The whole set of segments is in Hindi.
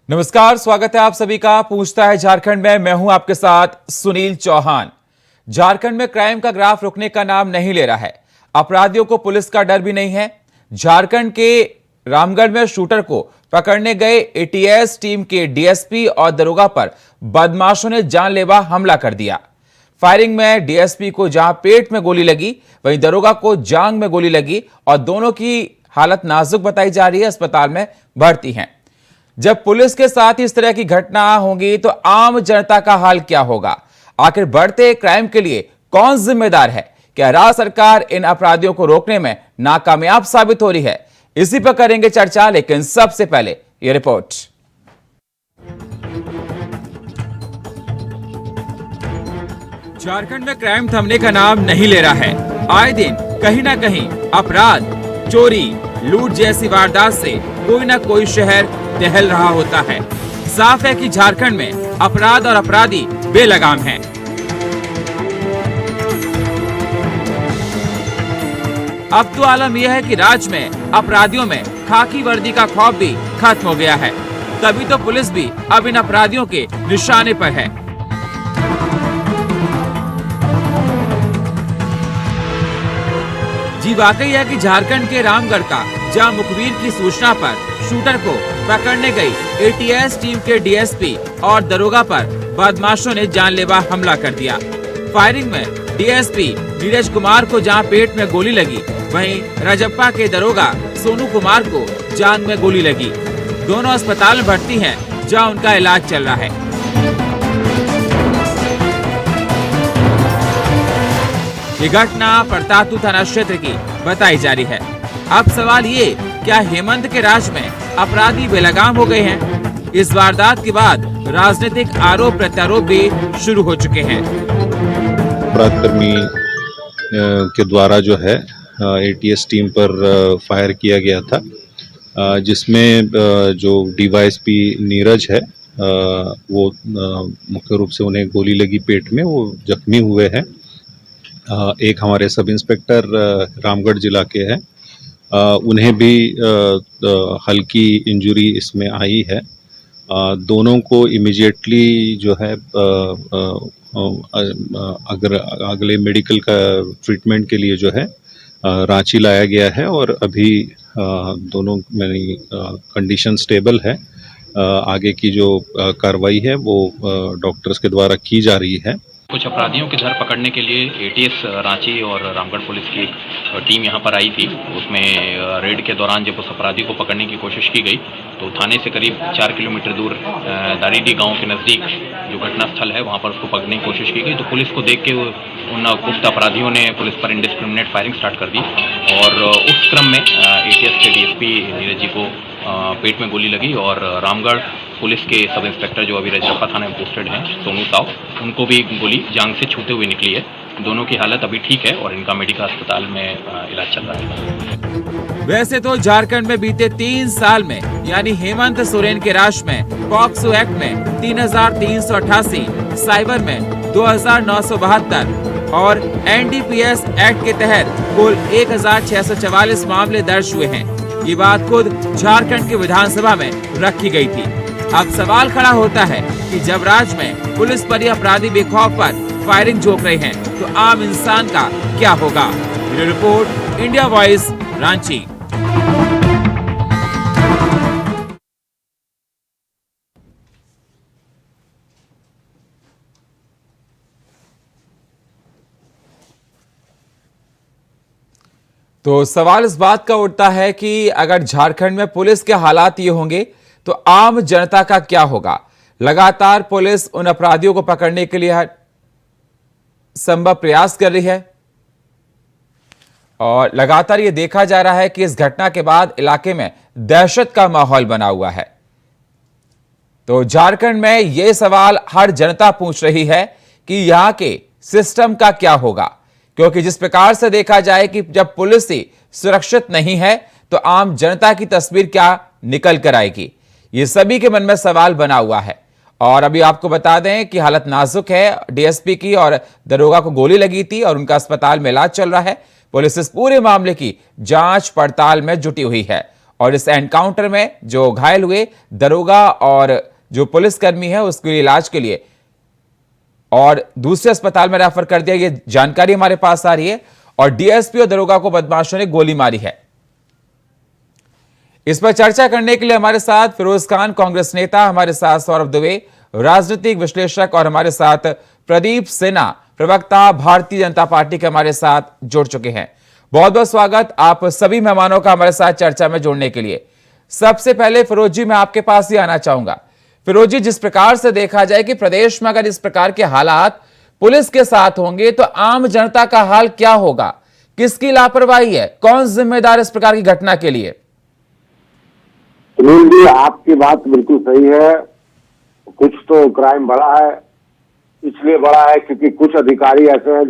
नमस्कार, स्वागत है आप सभी का। पूछता है झारखंड में, मैं हूं आपके साथ सुनील चौहान। झारखंड में क्राइम का ग्राफ रुकने का नाम नहीं ले रहा है। अपराधियों को पुलिस का डर भी नहीं है। झारखंड के रामगढ़ में शूटर को पकड़ने गए एटीएस टीम के डीएसपी और दरोगा पर बदमाशों ने जानलेवा हमला कर दिया। फायरिंग में डीएसपी को जहां पेट में गोली लगी, वहीं दरोगा को जांघ में गोली लगी और दोनों की हालत नाजुक बताई जा रही है, अस्पताल में भर्ती हैं। जब पुलिस के साथ इस तरह की घटना होगी तो आम जनता का हाल क्या होगा? आखिर बढ़ते क्राइम के लिए कौन जिम्मेदार है? क्या राज्य सरकार इन अपराधियों को रोकने में नाकामयाब साबित हो रही है? इसी पर करेंगे चर्चा, लेकिन सबसे पहले यह रिपोर्ट। झारखंड में क्राइम थमने का नाम नहीं ले रहा है। आए दिन कहीं ना कहीं अपराध, चोरी, लूट जैसी वारदात से कोई ना कोई शहर टहल रहा होता है। साफ है कि झारखंड में अपराध और अपराधी बेलगाम हैं। अब तो आलम यह है कि राज्य में अपराधियों में खाकी वर्दी का खौफ भी खत्म हो गया है। तभी तो पुलिस भी अब इन अपराधियों के निशाने पर है। जी वाकई है कि झारखंड के रामगढ़ का जहां मुखबिर की सूचना पर शूटर को पकड़ने गई एटीएस टीम के डीएसपी और दरोगा पर बदमाशों ने जानलेवा हमला कर दिया। फायरिंग में डीएसपी नीरज कुमार को जहां पेट में गोली लगी, वहीं रजप्पा के दरोगा सोनू कुमार को जांघ में गोली लगी। दोनों अस्पताल में भर्ती हैं, जहां उनका इलाज चल रहा है। ये घटना परतातू थाना क्षेत्र की बताई जा रही है। अब सवाल ये, क्या हेमंत के राज में अपराधी बेलगाम हो गए हैं? इस वारदात के बाद राजनीतिक आरोप प्रत्यारोप भी शुरू हो चुके हैं। अपराधकर्मी के द्वारा जो है एटीएस टीम पर फायर किया गया था, जिसमें जो डीवाईएसपी नीरज है वो मुख्य रूप से उन्हें गोली लगी पेट में, वो जख्मी हुए हैं। एक हमारे सब इंस्पेक्टर रामगढ़ जिला के हैं, उन्हें भी हल्की इंजरी इसमें आई है। दोनों को इमीडिएटली जो है अगर अगले मेडिकल का ट्रीटमेंट के लिए जो है रांची लाया गया है और अभी दोनों मेरी कंडीशन स्टेबल है। आगे की जो कार्रवाई है वो डॉक्टर्स के द्वारा की जा रही है। कुछ अपराधियों के धर पकड़ने के लिए एटीएस रांची और रामगढ़ पुलिस की टीम यहां पर आई थी। उसमें रेड के दौरान जब उस अपराधी को पकड़ने की कोशिश की गई तो थाने से करीब 4 किलोमीटर दूर दारीडी गांव के नज़दीक जो घटना स्थल है वहां पर उसको पकड़ने की कोशिश की गई। तो पुलिस को देख के उन गुप्त अपराधियों ने पुलिस पर इंडिस्क्रिमिनेट फायरिंग स्टार्ट कर दी और उस क्रम में एटीएस के डीएसपी नीरज जी को पेट में गोली लगी और रामगढ़ पुलिस के सब इंस्पेक्टर जो अभी रजरप्पा थाने में पोस्टेड हैं, सोनू साव, उनको भी गोली जांघ से छूते हुए निकली है। दोनों की हालत अभी ठीक है और इनका मेडिकल अस्पताल में इलाज चल रहा है। वैसे तो झारखंड में बीते 3 साल में यानी हेमंत सोरेन के राज में पॉक्सो एक्ट में 3,388, साइबर में 2,972 और एनडीपीएस एक्ट के तहत कुल 1,644 मामले दर्ज हुए हैं। ये बात खुद झारखंड की विधानसभा में रखी गई थी। अब सवाल खड़ा होता है कि जब राज्य में पुलिस पर अपराधी बेखौफ पर फायरिंग झोंक रहे हैं तो आम इंसान का क्या होगा? Bureau report, India voice, Ranchi. तो सवाल इस बात का उठता है कि अगर झारखंड में पुलिस के हालात ये होंगे तो आम जनता का क्या होगा? लगातार पुलिस उन अपराधियों को पकड़ने के लिए संभव प्रयास कर रही है और लगातार ये देखा जा रहा है कि इस घटना के बाद इलाके में दहशत का माहौल बना हुआ है। तो झारखंड में यह सवाल हर जनता पूछ रही है कि यहां के सिस्टम का क्या होगा, क्योंकि जिस प्रकार से देखा जाए कि जब पुलिस ही सुरक्षित नहीं है तो आम जनता की तस्वीर क्या निकल कर आएगी, ये सभी के मन में सवाल बना हुआ है। और अभी आपको बता दें कि हालत नाजुक है डीएसपी की और दरोगा को गोली लगी थी और उनका अस्पताल में इलाज चल रहा है। पुलिस इस पूरे मामले की जांच पड़ताल में जुटी हुई है और इस एनकाउंटर में जो घायल हुए दरोगा और जो पुलिसकर्मी है उसके लिए इलाज के लिए और दूसरे अस्पताल में रेफर कर दिया, ये जानकारी हमारे पास आ रही है। और डीएसपी और दरोगा को बदमाशों ने गोली मारी है। इस पर चर्चा करने के लिए हमारे साथ फिरोज खान, कांग्रेस नेता, हमारे साथ सौरभ दुबे, राजनीतिक विश्लेषक, और हमारे साथ प्रदीप सिन्हा, प्रवक्ता भारतीय जनता पार्टी के हमारे साथ जुड़ चुके हैं। बहुत बहुत स्वागत आप सभी मेहमानों का हमारे साथ चर्चा में जुड़ने के लिए। सबसे पहले फिरोज जी, मैं आपके पास ही आना चाहूंगा। फिरोज जी, जिस प्रकार से देखा जाए कि प्रदेश में अगर इस प्रकार के हालात पुलिस के साथ होंगे तो आम जनता का हाल क्या होगा? किसकी लापरवाही है? कौन जिम्मेदार इस प्रकार की घटना के लिए? सुनील जी, आपकी बात बिल्कुल सही है। कुछ तो क्राइम बढ़ा है, इसलिए बढ़ा है क्योंकि कुछ अधिकारी ऐसे हैं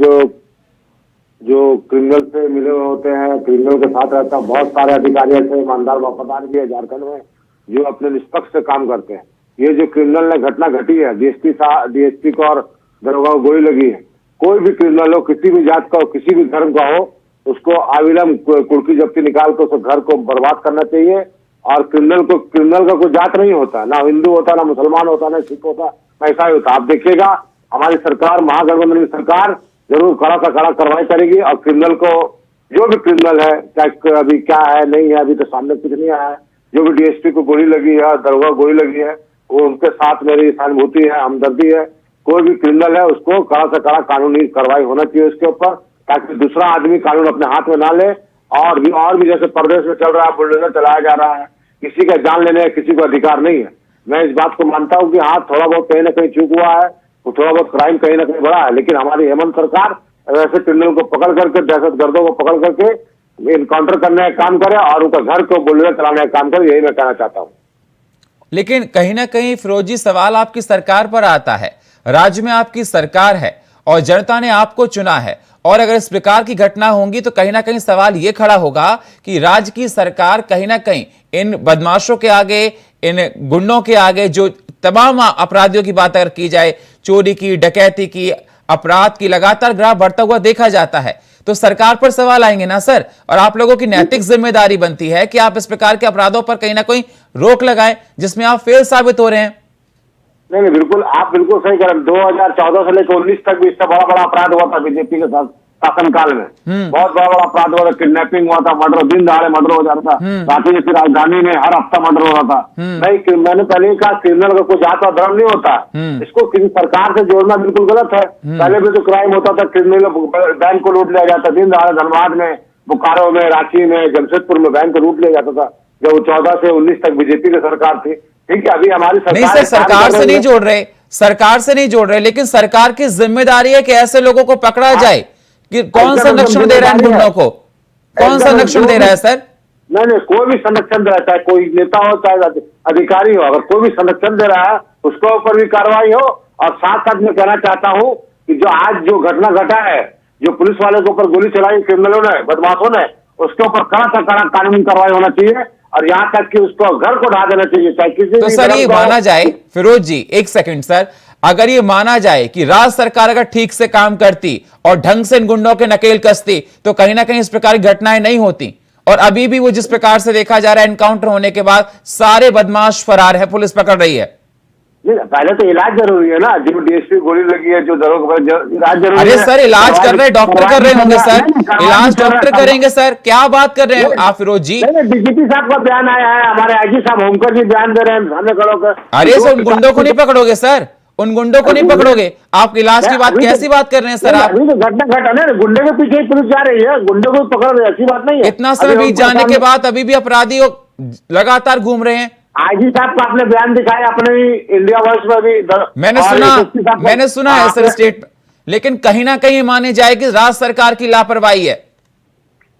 जो क्रिमिनल से मिले हुए होते हैं, क्रिमिनल के साथ रहता है। बहुत सारे अधिकारी ऐसे ईमानदार वफादार भी है झारखंड में जो अपने निष्पक्ष से काम करते हैं। ये जो क्रिमिनल ने घटना घटी है, डीएसपी को और दरोगा को गोली लगी है। कोई भी क्रिमिनल हो, किसी भी जात का हो, किसी भी धर्म का हो, उसको अविलंब कुर्की जब्ती निकाल कर उसको घर को बर्बाद करना चाहिए। और क्रिमिनल का कोई जात नहीं होता, ना हिंदू होता, ना मुसलमान होता, ना सिख होता, ना ईसाई होता। आप देखिएगा हमारी सरकार, महागठबंधन की सरकार जरूर कड़ा से कड़ा कार्रवाई करेगी और क्रिमिनल को, जो भी क्रिमिनल है, चाहे अभी क्या है नहीं है, अभी तो सामने कुछ नहीं आया है, जो भी डीएसपी को गोली लगी है, दरोगा को गोली लगी है, वो उनके साथ मेरी सहानुभूति है, हमदर्दी है। कोई भी क्रिमिनल है उसको कड़ा से कड़ा कानूनी कार्रवाई होना चाहिए उसके ऊपर, ताकि दूसरा आदमी कानून अपने हाथ में ना ले। और भी जैसे प्रदेश में चल रहा है, बुलडोजर चलाया जा रहा है, किसी का जान लेने का किसी को अधिकार नहीं है। मैं इस बात को मानता हूं कि हाँ, थोड़ा बहुत कहीं ना कहीं चूक हुआ है, तो थोड़ा बहुत क्राइम कहीं ना कहीं बढ़ा है, लेकिन हमारी हेमंत सरकार ऐसे क्रिमिनल को पकड़ करके, दहशतगर्दों को पकड़ करके इनकाउंटर करने का काम करे और उनका घर को बुलडोजर चलाने का काम करे, यही मैं कहना चाहता हूँ। लेकिन कहीं ना कहीं फिरोजी, सवाल आपकी सरकार पर आता है। राज्य में आपकी सरकार है और जनता ने आपको चुना है, और अगर इस प्रकार की घटना होंगी तो कहीं ना कहीं सवाल यह खड़ा होगा कि राज्य की सरकार कहीं ना कहीं इन बदमाशों के आगे, इन गुंडों के आगे, जो तमाम अपराधियों की बात अगर की जाए, चोरी की, डकैती की, अपराध की लगातार ग्राफ बढ़ता हुआ देखा जाता है, तो सरकार पर सवाल आएंगे ना सर। और आप लोगों की नैतिक जिम्मेदारी बनती है कि आप इस प्रकार के अपराधों पर कहीं ना कहीं रोक लगाएं, जिसमें आप फेल साबित हो रहे हैं। नहीं, बिल्कुल, आप बिल्कुल सही कह रहे हैं। 2014 से लेकर 19 तक भी इससे बड़ा अपराध हुआ था बीजेपी के साथ शासनकाल में। बहुत बड़ा अपराध हुआ था, किडनैपिंग हुआ था, मर्डर, दिन दहाड़े मर्डर हो जाता था, रांची जैसी राजधानी में हर हफ्ता मर्डर हो रहा था। नहीं, मैंने पहले ही कहा, क्रिमिनल का कोई जात और धर्म नहीं होता, इसको किसी सरकार से जोड़ना बिल्कुल गलत है। पहले भी तो क्राइम होता था, क्रिमिनल बैंक को लूट लिया जाता, दिन दहाड़े धनबाद में, बोकारो में, रांची में, जमशेदपुर में बैंक को लूट लिया जाता था, जब 14 से 19 तक बीजेपी की सरकार थी। ठीक है, अभी हमारी सरकार नहीं सर, सरकार से नहीं जोड़ रहे, सरकार से नहीं जोड़ रहे, लेकिन सरकार की जिम्मेदारी है कि ऐसे लोगों को पकड़ा जाए। कि कौन संरक्षण दे रहा है गुंडों को? कौन संरक्षण दे रहा है सर? नहीं, कोई भी संरक्षण दे रहा है, चाहे कोई नेता हो, चाहे अधिकारी हो, अगर कोई भी संरक्षण दे रहा है उसके ऊपर भी कार्रवाई हो। और साथ साथ मैं कहना चाहता हूँ कि जो आज जो घटना घटा है, जो पुलिस वाले के ऊपर गोली चलाई क्रिमिनलों ने, बदमाशों ने, उसके ऊपर कड़ा से कड़ा कानूनी कार्रवाई होना चाहिए और यहाँ तक कि उसको घर को ढा देना चाहिए, चाहे किसी तो सर ये माना जाए, फिरोज जी एक सेकंड सर, अगर ये माना जाए कि राज्य सरकार अगर ठीक से काम करती और ढंग से इन गुंडों के नकेल कसती तो कहीं ना कहीं इस प्रकार की घटनाएं नहीं होती। और अभी भी वो जिस प्रकार से देखा जा रहा है, एनकाउंटर होने के बाद सारे बदमाश फरार है, पुलिस पकड़ रही है। नहीं, पहले तो इलाज जरूरी है ना। जो डीएसपी गोली लगी है, जो दरोगा, इलाज जरूरी है। अरे सर, इलाज कर रहे डॉक्टर कर रहे होंगे सर, इलाज डॉक्टर करेंगे सर, क्या बात कर रहे हैं आप फिरोज जी? डीजीपी साहब का बयान आया है, हमारे आईजी साहब होमकर जी बयान दे रहे हैं सामने खड़े होकर। अरे सर, उन गुंडों को नहीं पकड़ोगे सर, उन गुंडों को नहीं पकड़ोगे? आप इलाज की बात कैसी बात कर रहे हैं सर? आप घटना घटा ना, गुंडे के पीछे ही पुलिस जा रही है, गुंडे को पकड़ रही है, ऐसी बात नहीं है। इतना समय बीत जाने के बाद अभी भी अपराधी लगातार घूम रहे हैं। आईजी साहब को आपने बयान दिखाया, अपने भी इंडिया वॉइस में भी मैंने सुना है सर स्टेट, लेकिन कहीं ना कहीं माने जाए कि राज्य सरकार की लापरवाही है।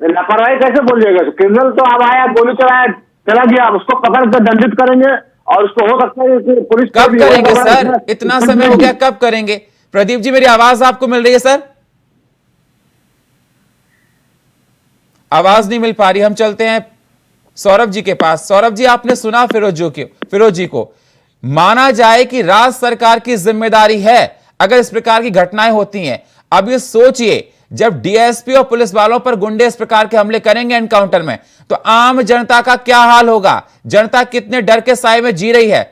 लापरवाही कैसे बोलिएगा? क्रिमिनल तो अब आया, गोली चलाया, चला गया, उसको पकड़ कर दंडित करेंगे और उसको हो सकता है कि पुलिस कब करेंगे सर? इतना समय हो गया, कब करेंगे? प्रदीप जी, मेरी आवाज आपको मिल रही है सर? आवाज नहीं मिल पा रही, हम चलते हैं सौरभ जी के पास। सौरभ जी, आपने सुना फिरोज जी को, माना जाए कि राज्य सरकार की जिम्मेदारी है अगर इस प्रकार की घटनाएं होती हैं। अब ये सोचिए, जब डीएसपी और पुलिस वालों पर गुंडे इस प्रकार के हमले करेंगे एनकाउंटर में, तो आम जनता का क्या हाल होगा? जनता कितने डर के साए में जी रही है?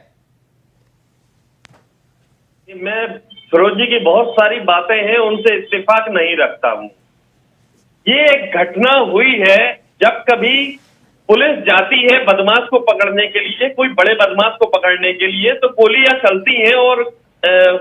मैं फिरोज जी की बहुत सारी बातें हैं, उनसे इत्तेफाक नहीं रखता हूं। ये एक घटना हुई है जब कभी पुलिस जाती है बदमाश को पकड़ने के लिए, कोई बड़े बदमाश को पकड़ने के लिए, तो गोलियां चलती हैं और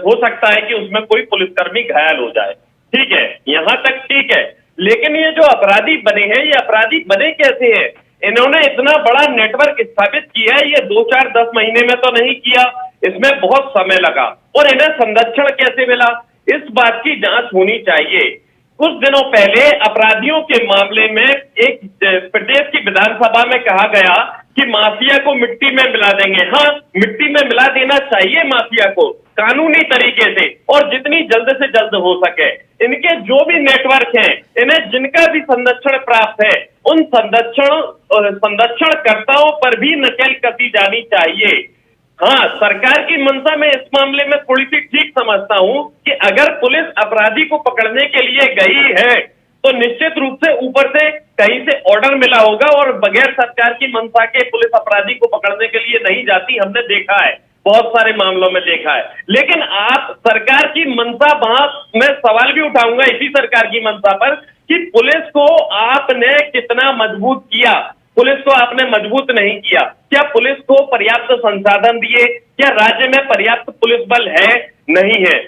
हो सकता है कि उसमें कोई पुलिसकर्मी घायल हो जाए। ठीक है, यहां तक ठीक है, लेकिन ये जो अपराधी बने हैं, ये अपराधी बने कैसे हैं? इन्होंने इतना बड़ा नेटवर्क स्थापित किया है, ये 2, 4, 10 महीने में तो नहीं किया, इसमें बहुत समय लगा। और इन्हें संरक्षण कैसे मिला, इस बात की जांच होनी चाहिए। कुछ दिनों पहले अपराधियों के मामले में एक प्रदेश की विधानसभा में कहा गया कि माफिया को मिट्टी में मिला देंगे। हाँ, मिट्टी में मिला देना चाहिए माफिया को कानूनी तरीके से, और जितनी जल्द से जल्द हो सके। इनके जो भी नेटवर्क हैं, इन्हें जिनका भी संरक्षण प्राप्त है, उन संरक्षणकर्ताओं पर भी नकेल कसी जानी चाहिए। हाँ, सरकार की मंशा में इस मामले में थोड़ी सी ठीक समझता हूं कि अगर पुलिस अपराधी को पकड़ने के लिए गई है तो निश्चित रूप से ऊपर से कहीं से ऑर्डर मिला होगा, और बगैर सरकार की मंशा के पुलिस अपराधी को पकड़ने के लिए नहीं जाती। हमने देखा है, बहुत सारे मामलों में देखा है। लेकिन आप सरकार की मंशा, वहां मैं सवाल भी उठाऊंगा इसी सरकार की मंशा पर कि पुलिस को आपने कितना मजबूत किया? पुलिस को आपने मजबूत नहीं किया। क्या पुलिस को पर्याप्त संसाधन दिए? क्या राज्य में पर्याप्त पुलिस बल है? नहीं है।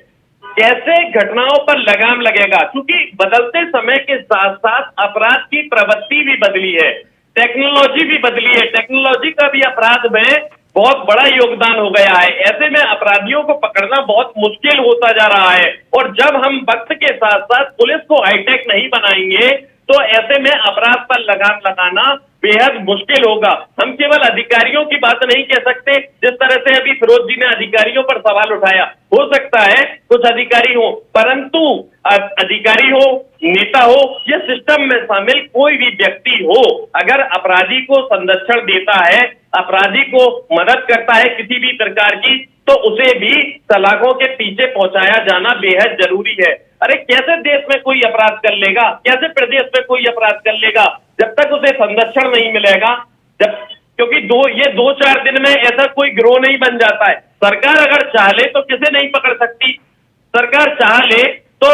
कैसे घटनाओं पर लगाम लगेगा? क्योंकि बदलते समय के साथ साथ अपराध की प्रवृत्ति भी बदली है, टेक्नोलॉजी भी बदली है, टेक्नोलॉजी का भी अपराध में बहुत बड़ा योगदान हो गया है। ऐसे में अपराधियों को पकड़ना बहुत मुश्किल होता जा रहा है, और जब हम वक्त के साथ साथ पुलिस को हाईटेक नहीं बनाएंगे तो ऐसे में अपराध पर लगाम लगाना बेहद मुश्किल होगा। हम केवल अधिकारियों की बात नहीं कह सकते, जिस तरह से अभी फिरोज जी ने अधिकारियों पर सवाल उठाया। हो सकता है कुछ अधिकारी हो, परंतु अधिकारी हो, नेता हो, या सिस्टम में शामिल कोई भी व्यक्ति हो, अगर अपराधी को संरक्षण देता है, अपराधी को मदद करता है किसी भी प्रकार की, तो उसे भी सलाखों के पीछे पहुंचाया जाना बेहद जरूरी है। अरे कैसे देश में कोई अपराध कर लेगा, कैसे प्रदेश में कोई अपराध कर लेगा जब तक उसे संरक्षण नहीं मिलेगा? क्योंकि ये 2-4 दिन में ऐसा कोई गिरोह नहीं बन जाता है। सरकार अगर चाह ले तो किसे नहीं पकड़ सकती? सरकार चाह ले तो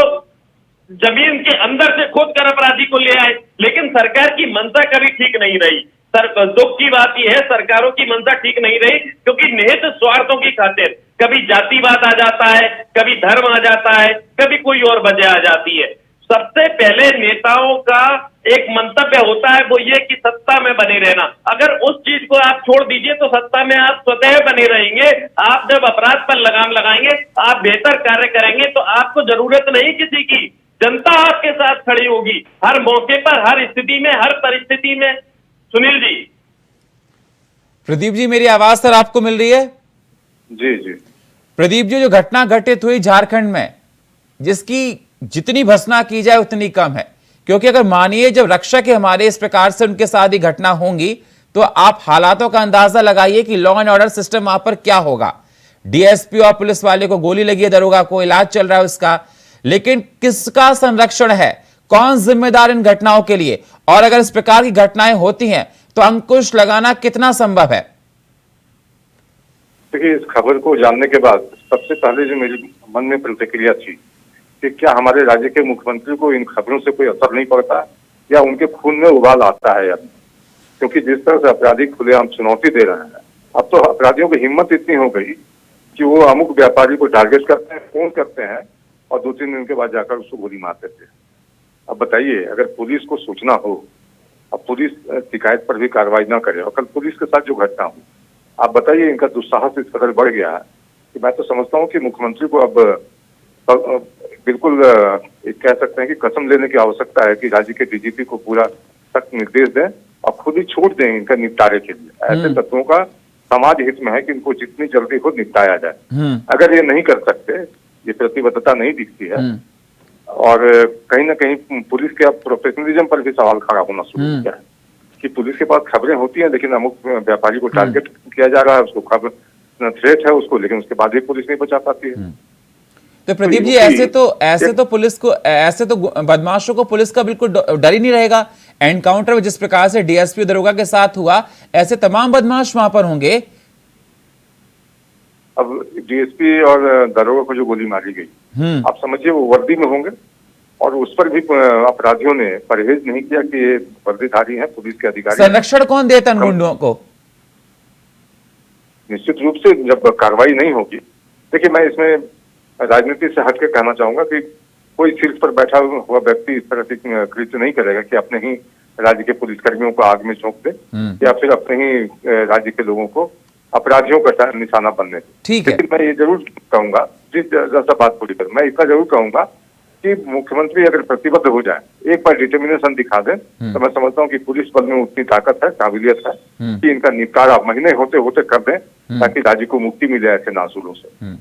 जमीन के अंदर से खोद कर अपराधी को ले आए, लेकिन सरकार की मंशा कभी ठीक नहीं रही। दुख की बात यह है, सरकारों की मंशा ठीक नहीं रही, क्योंकि निहित स्वार्थों की खातिर कभी जातिवाद आ जाता है, कभी धर्म आ जाता है, कभी कोई और वजह आ जाती है। सबसे पहले नेताओं का एक मंतव्य होता है, वो ये कि सत्ता में बने रहना। अगर उस चीज को आप छोड़ दीजिए तो सत्ता में आप स्वतः बने रहेंगे। आप जब अपराध पर लगाम लगाएंगे, आप बेहतर कार्य करेंगे, तो आपको जरूरत नहीं किसी की, जनता आपके साथ खड़ी होगी हर मौके पर, हर स्थिति में, हर परिस्थिति में। सुनील जी। प्रदीप जी, मेरी आवाज सर आपको मिल रही है? जी जी। प्रदीप जी, जो घटना घटित हुई झारखंड में, जिसकी जितनी भर्त्सना की जाए उतनी कम है, क्योंकि अगर मानिए जब रक्षक हमारे इस प्रकार से उनके साथ ही घटना होंगी, तो आप हालातों का अंदाजा लगाइए कि लॉ एंड ऑर्डर सिस्टम वहां पर क्या होगा। डीएसपी और पुलिस वाले को गोली लगी है, दरोगा को इलाज चल रहा है उसका, लेकिन किसका संरक्षण है? कौन जिम्मेदार इन घटनाओं के लिए? और अगर इस प्रकार की घटनाएं होती हैं तो अंकुश लगाना कितना संभव है? देखिए, इस खबर को जानने के बाद सबसे पहले जो मेरे मन में प्रतिक्रिया थी कि क्या हमारे राज्य के मुख्यमंत्री को इन खबरों से कोई असर नहीं पड़ता, या उनके खून में उबाल आता है? क्योंकि जिस तरह से अपराधी खुलेआम चुनौती दे रहे हैं, अब तो अपराधियों की हिम्मत इतनी हो गई कि वो अमुक व्यापारी को टारगेट करते हैं, फोन करते हैं, और 2-3 दिन के बाद जाकर उसको गोली मार देते हैं। अब बताइए, अगर पुलिस को सूचना हो, अब पुलिस शिकायत पर भी कार्रवाई ना करे, और कल पुलिस के साथ जो घटना हो, आप बताइए, इनका दुस्साहस इस कदर बढ़ गया है कि मैं तो समझता हूँ कि मुख्यमंत्री को अब बिल्कुल कह सकते हैं कि कसम लेने की आवश्यकता है कि राज्य के डीजीपी को पूरा सख्त निर्देश दें और खुद ही छोड़ दें इनका निपटारे के लिए। ऐसे तत्वों का समाज हित में है कि इनको जितनी जल्दी हो निपटाया जाए। अगर ये नहीं कर सकते, ये प्रतिबद्धता नहीं दिखती है, और कहीं ना कहीं पुलिस के अब प्रोफेशनलिज्म पर भी सवाल खड़ा होना शुरू हो गया है कि पुलिस के पास खबरें होती हैं, लेकिन अमुक व्यापारी को टारगेट किया जा रहा है, उसको खबर थ्रेट है उसको, लेकिन उसके बाद भी पुलिस नहीं बचा पाती है। तो प्रदीप जी, ऐसे तो पुलिस को, ऐसे तो बदमाशों को पुलिस का बिल्कुल डर ही नहीं रहेगा। एनकाउंटर में जिस प्रकार से डीएसपी दरोगा के साथ हुआ, ऐसे तमाम बदमाश वहां पर होंगे। अब डीएसपी और दरोगा को जो गोली मारी गई, आप समझिए वो वर्दी में होंगे, और उस पर भी अपराधियों ने परहेज नहीं किया कि ये वर्दीधारी हैं, पुलिस के अधिकारी। संरक्षण कौन देता इन गुंडों को? निश्चित रूप से जब कार्रवाई नहीं होगी, देखिए मैं इसमें राजनीति से हटकर कहना चाहूंगा कि कोई शीर्ष पर बैठा हुआ व्यक्ति इस तरह से कृत्य नहीं करेगा कि अपने ही राज्य के पुलिसकर्मियों को आग में झोंक दे या फिर अपने ही राज्य के लोगों को अपराधियों का निशाना बनने दे। ठीक है, लेकिन मैं ये जरूर कहूंगा, जैसा बात पूरी कर, मैं इतना जरूर कहूंगा कि मुख्यमंत्री अगर प्रतिबद्ध हो जाए, एक बार डिटर्मिनेशन दिखा दें, तो मैं समझता हूँ कि पुलिस बल में उतनी ताकत है, काबिलियत है कि इनका निपटारा महीने होते होते कर दें, ताकि राज्य को मुक्ति मिले ऐसे नासूरों से।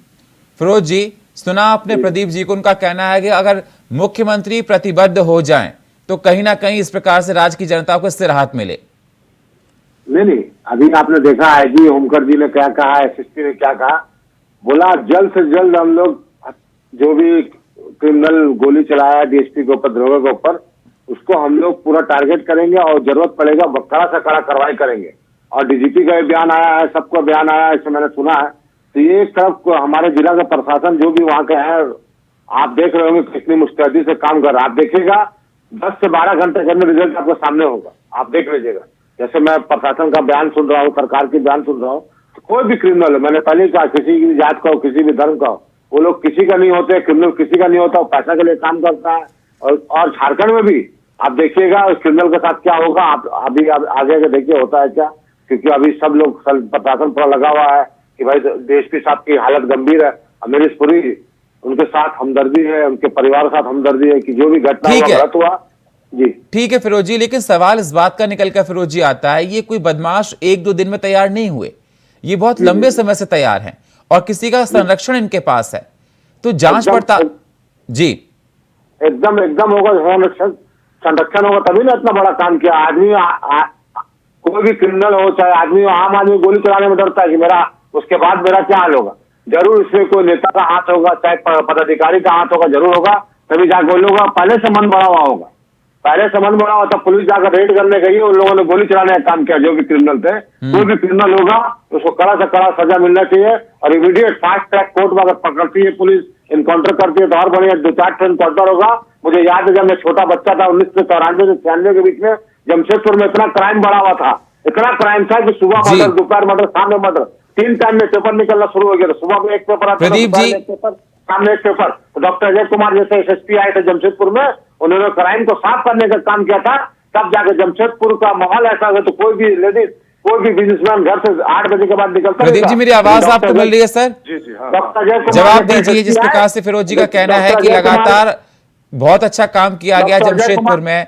फिरोज जी, सुना आपने प्रदीप जी को, उनका कहना है कि अगर मुख्यमंत्री प्रतिबद्ध हो जाएं तो कहीं ना कहीं इस प्रकार से राज्य की जनता को इससे राहत मिले। नहीं, अभी आपने देखा है जी, होमकर जी ने क्या कहा, एसएसपी ने क्या कहा, बोला जल्द से जल्द हम लोग जो भी क्रिमिनल गोली चलाया डीएसपी के ऊपर, दरोगा के ऊपर, उसको हम लोग पूरा टारगेट करेंगे और जरूरत पड़ेगा कड़ा से कड़ा कार्रवाई करेंगे। और डीजीपी का बयान आया है, सबका बयान आया है, इसे मैंने सुना है। तो ये एक तरफ हमारे जिला का प्रशासन जो भी वहाँ के है, आप देख रहे होंगे कितनी मुस्तैदी से काम कर रहा है। आप देखिएगा 10 से 12 घंटे के अंदर रिजल्ट आपके सामने होगा, आप देख लीजिएगा। जैसे मैं प्रशासन का बयान सुन रहा हूँ, सरकार की बयान सुन रहा हूँ, तो कोई भी क्रिमिनल हो, मैंने पहले कहा, किसी भी जात का हो, किसी भी धर्म का हो, वो लोग किसी का नहीं होते, क्रिमिनल किसी का नहीं होता, वो पैसा के लिए काम करता है। और झारखंड में भी आप देखिएगा उस क्रिमिनल के साथ क्या होगा, आप अभी आगे के देखिए होता है क्या, क्योंकि अभी सब लोग प्रशासन पूरा लगा हुआ है कि भाई डीएसपी साहब की हालत गंभीर है। अमरीश पुरी, उनके साथ हमदर्दी है, उनके परिवार के साथ हमदर्दी है कि जो भी घटना हुआ, गलत हुआ जी। ठीक है फिरोज जी, लेकिन सवाल इस बात का निकल कर फिरोज जी आता है, ये कोई बदमाश 1-2 दिन में तैयार नहीं हुए, ये बहुत लंबे समय से तैयार हैं और किसी का संरक्षण इनके पास है, तो जांच पड़ताल जी एकदम होगा, संरक्षण होगा, तभी ना इतना बड़ा काम किया। आदमी कोई भी क्रिमिनल हो, चाहे आदमी हो, आम आदमी गोली चलाने में डरता है कि मेरा उसके बाद मेरा क्या हाल होगा। जरूर इसमें कोई नेता का हाथ होगा, चाहे पदाधिकारी का हाथ होगा, जरूर होगा, तभी जाकर वो लोग पहले से मन बड़ा हुआ होगा, पहले से मन बड़ा हुआ था। पुलिस जाकर रेड करने गई, उन लोगों ने गोली चलाने का काम किया। जो भी क्रिमिनल थे, कोई भी क्रिमिनल होगा उसको कड़ा से कड़ा सजा मिलना चाहिए, और इमीडिएट फास्ट ट्रैक कोर्ट में अगर पकड़ती है पुलिस, इनकाउंटर करती है तो और बढ़िया 2-4 इनकाउंटर होगा। मुझे याद है जब मैं छोटा बच्चा था, 1994 से 96 के बीच में जमशेदपुर में इतना क्राइम बढ़ा हुआ था, इतना क्राइम था कि सुबह मर्डर, दोपहर मर्डर, शाम में मर्डर, 3 टाइम में पेपर निकलना शुरू हो गया। सुबह में एक पेपर आता था, दोपहर में एक पेपर, शाम में एक पेपर। तो डॉक्टर अजय कुमार जैसे एसएसपी आए थे जमशेदपुर में, उन्होंने क्राइम को साफ करने का काम किया था। तब जाके जमशेदपुर का माहौल ऐसा हो तो कोई भी लेडीज, कोई भी बिजनेसमैन घर से 8 बजे के बाद निकलता है। प्रदीप जी, मेरी आवाज आपको मिल रही है सर? जी जी हाँ। डॉक्टर अजय कुमार जवाब दीजिए। जिस प्रकार से फिरोज जी का कहना है कि लगातार बहुत अच्छा काम किया गया जमशेदपुर में।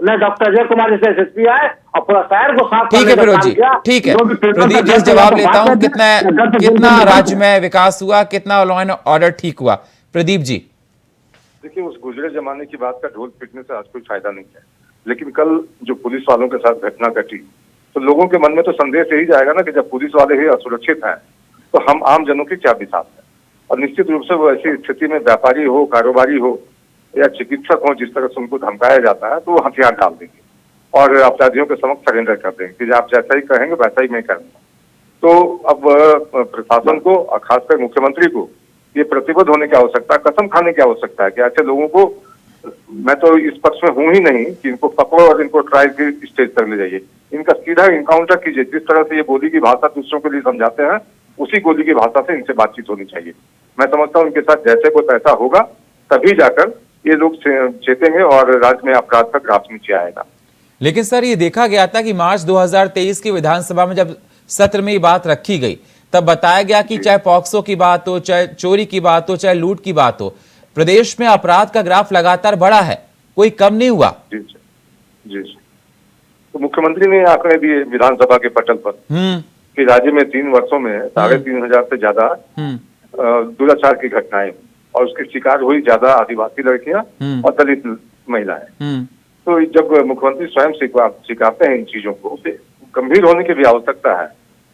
नहीं, डॉक्टर अजय कुमार जैसे एसएसपी आए और पूरा शहर को साफ ठीक है फिरोज जी, ठीक है प्रदीप जी, जवाब लेता हूं, कितना राज्य में विकास हुआ, कितना लॉ एंड ऑर्डर ठीक हुआ? प्रदीप जी, देखिए, उस गुजरे जमाने की बात का ढोल पीटने से आज कोई फायदा नहीं है, लेकिन कल जो पुलिस वालों के साथ घटना घटी, तो लोगों के मन में तो संदेश यही जाएगा ना कि जब पुलिस वाले ही असुरक्षित हैं तो हम आम जनों की क्या बिसात है। और निश्चित रूप से वो ऐसी स्थिति में व्यापारी हो, कारोबारी हो या चिकित्सक हो, जिस तरह से उनको धमकाया जाता है, तो वो हथियार डाल देंगे और अपराधियों के समक्ष सरेंडर कर देंगे कि आप जैसा ही कहेंगे वैसा ही मैं करूंगा। तो अब प्रशासन को, खासकर मुख्यमंत्री को, ये प्रतिबद्ध होने की आवश्यकता, कसम खाने की आवश्यकता है कि ऐसे लोगों को, मैं तो इस पक्ष में हूं ही नहीं कि इनको पकड़ो और इनको ट्रायल की स्टेज तक ले जाइए, इनका सीधा इनकाउंटर कीजिए। जिस तरह से ये बोली की भाषा दूसरों के लिए समझाते हैं, उसी गोली की भाषा से इनसे बातचीत होनी चाहिए। मैं समझता हूँ इनके साथ जैसे कोई पैसा होगा तभी जाकर ये लोग चेतेंगे और राज्य में अपराध का ग्राफ नीचे आएगा। लेकिन सर, ये देखा गया था कि मार्च 2023 की विधानसभा में जब सत्र में ये बात रखी गई, तब बताया गया कि चाहे पॉक्सो की बात हो, चाहे चोरी की बात हो, चाहे लूट की बात हो, प्रदेश में अपराध का ग्राफ लगातार बढ़ा है, कोई कम नहीं हुआ। जी जी जी। तो मुख्यमंत्री ने आंकड़े दिए विधानसभा के पटल पर कि राज्य में 3 वर्षों में 3,500 से ज्यादा दुराचार की घटनाएं और उसके शिकार हुई ज्यादा आदिवासी लड़कियां और दलित महिलाएं। तो जब मुख्यमंत्री स्वयं स्वीकारते हैं इन चीजों को, गंभीर होने की भी आवश्यकता है।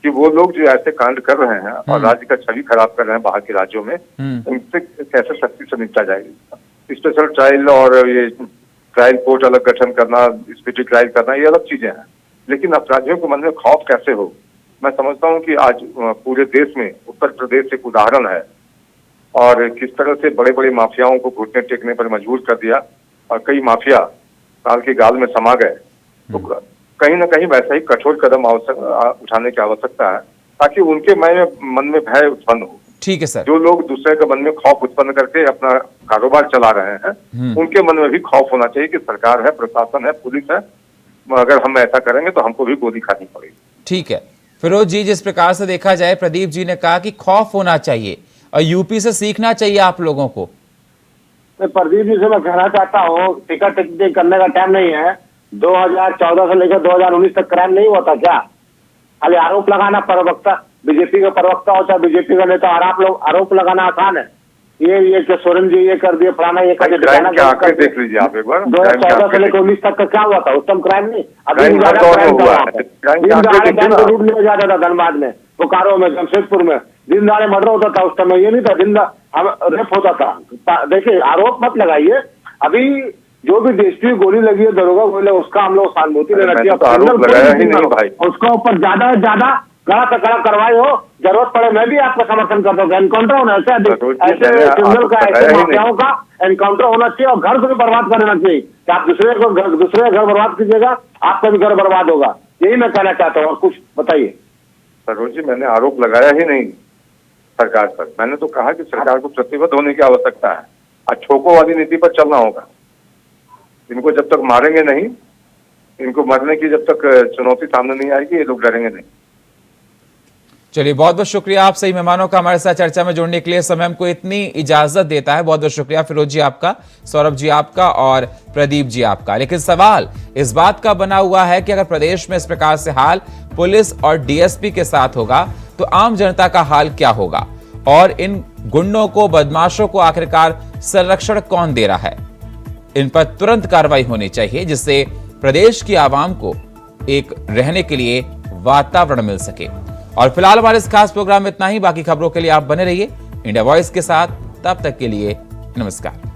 कि वो लोग जो ऐसे कांड कर रहे हैं और राज्य का छवि खराब कर रहे हैं बाहर के राज्यों में, उनसे कैसे सख्ती से निपटा जाएगा। स्पेशल ट्रायल और ये ट्रायल कोर्ट अलग गठन करना, स्पीडी ट्रायल करना, ये अलग चीजें हैं, लेकिन अपराधियों के मन में खौफ कैसे हो। मैं समझता हूँ कि आज पूरे देश में उत्तर प्रदेश एक उदाहरण है और किस तरह से बड़े बड़े माफियाओं को घुटने टेकने पर मजबूर कर दिया और कई माफिया काल के गाल में समा गए। तो कहीं ना कहीं वैसा ही कठोर कदम उठाने की आवश्यकता है ताकि उनके मन में भय उत्पन्न हो। ठीक है सर। जो लोग दूसरे के मन में खौफ उत्पन्न करके अपना कारोबार चला रहे हैं, उनके मन में भी खौफ होना चाहिए कि सरकार है, प्रशासन है, पुलिस है, अगर हम ऐसा करेंगे तो हमको भी गोली खानी पड़ेगी। ठीक है फिरोज जी, जिस प्रकार से देखा जाए, प्रदीप जी ने कहा कि खौफ होना चाहिए और यूपी से सीखना चाहिए आप लोगों को। मैं प्रदीप जी से मैं कहना चाहता हूँ, टिकट करने का टाइम नहीं है। 2014 से लेकर 2019 तक क्राइम नहीं हुआ था क्या? खाली आरोप लगाना, प्रवक्ता बीजेपी का प्रवक्ता हो चाहे बीजेपी का नेता, आरोप लगाना आसान है। ये कि सोरेन जी ये कर दिए, फलाना ये कर दिया। आंकड़े देख लीजिए आप एक बार। 2014 से लेकर 19 तक का क्या हुआ था? उत्तम क्राइम नहीं। अभी लूट लिया जाता था धनबाद में, बोकारो में, जमशेदपुर में दिन दहाड़े मर्डर होता था। उस समय ये नहीं था दिन रेप होता था। देखिए, आरोप मत लगाइए। अभी जो भी देशप्रिय गोली लगी है दरोगा गोली, उसका हम लोग सहानुभूति लेना चाहिए। उसका ऊपर ज्यादा से ज्यादा कड़ा से कड़ा कार्रवाई हो, जरूरत पड़े मैं भी आपका समर्थन करता हूँ। एनकाउंटर होना ऐसे क्रिमिनल का, ऐसे माफियाओं का एनकाउंटर होना चाहिए और घर को भी बर्बाद कर देना चाहिए कि आप दूसरे का घर बर्बाद कीजिएगा, आपका भी घर बर्बाद होगा। यही मैं कहना चाहता हूँ। और कुछ बताइए। सरोज जी, मैंने आरोप लगाया ही नहीं सरकार पर। मैंने तो कहा कि सरकार को प्रतिबद्ध होने की आवश्यकता है और ठोको वाली नीति पर चलना होगा। इनको जब तक मारेंगे नहीं, इनको मरने की जब तक चुनौती सामने नहीं आएगी, ये लोग डरेंगे नहीं। चलिए, बहुत बहुत शुक्रिया आप सही मेहमानों का हमारे साथ चर्चा में जुड़ने के लिए। समय हमको इतनी इजाजत देता है। बहुत बहुत शुक्रिया फिरोज जी आपका, सौरभ जी आपका और प्रदीप जी आपका। लेकिन सवाल इस बात का बना हुआ है कि अगर प्रदेश में इस प्रकार से हाल पुलिस और डीएसपी के साथ होगा तो आम जनता का हाल क्या होगा और इन गुंडों को, बदमाशों को आखिरकार संरक्षण कौन दे रहा है। इन पर तुरंत कार्रवाई होनी चाहिए जिससे प्रदेश की आवाम को एक रहने के लिए वातावरण मिल सके। और फिलहाल हमारे इस खास प्रोग्राम में इतना ही। बाकी खबरों के लिए आप बने रहिए इंडिया वॉइस के साथ। तब तक के लिए नमस्कार।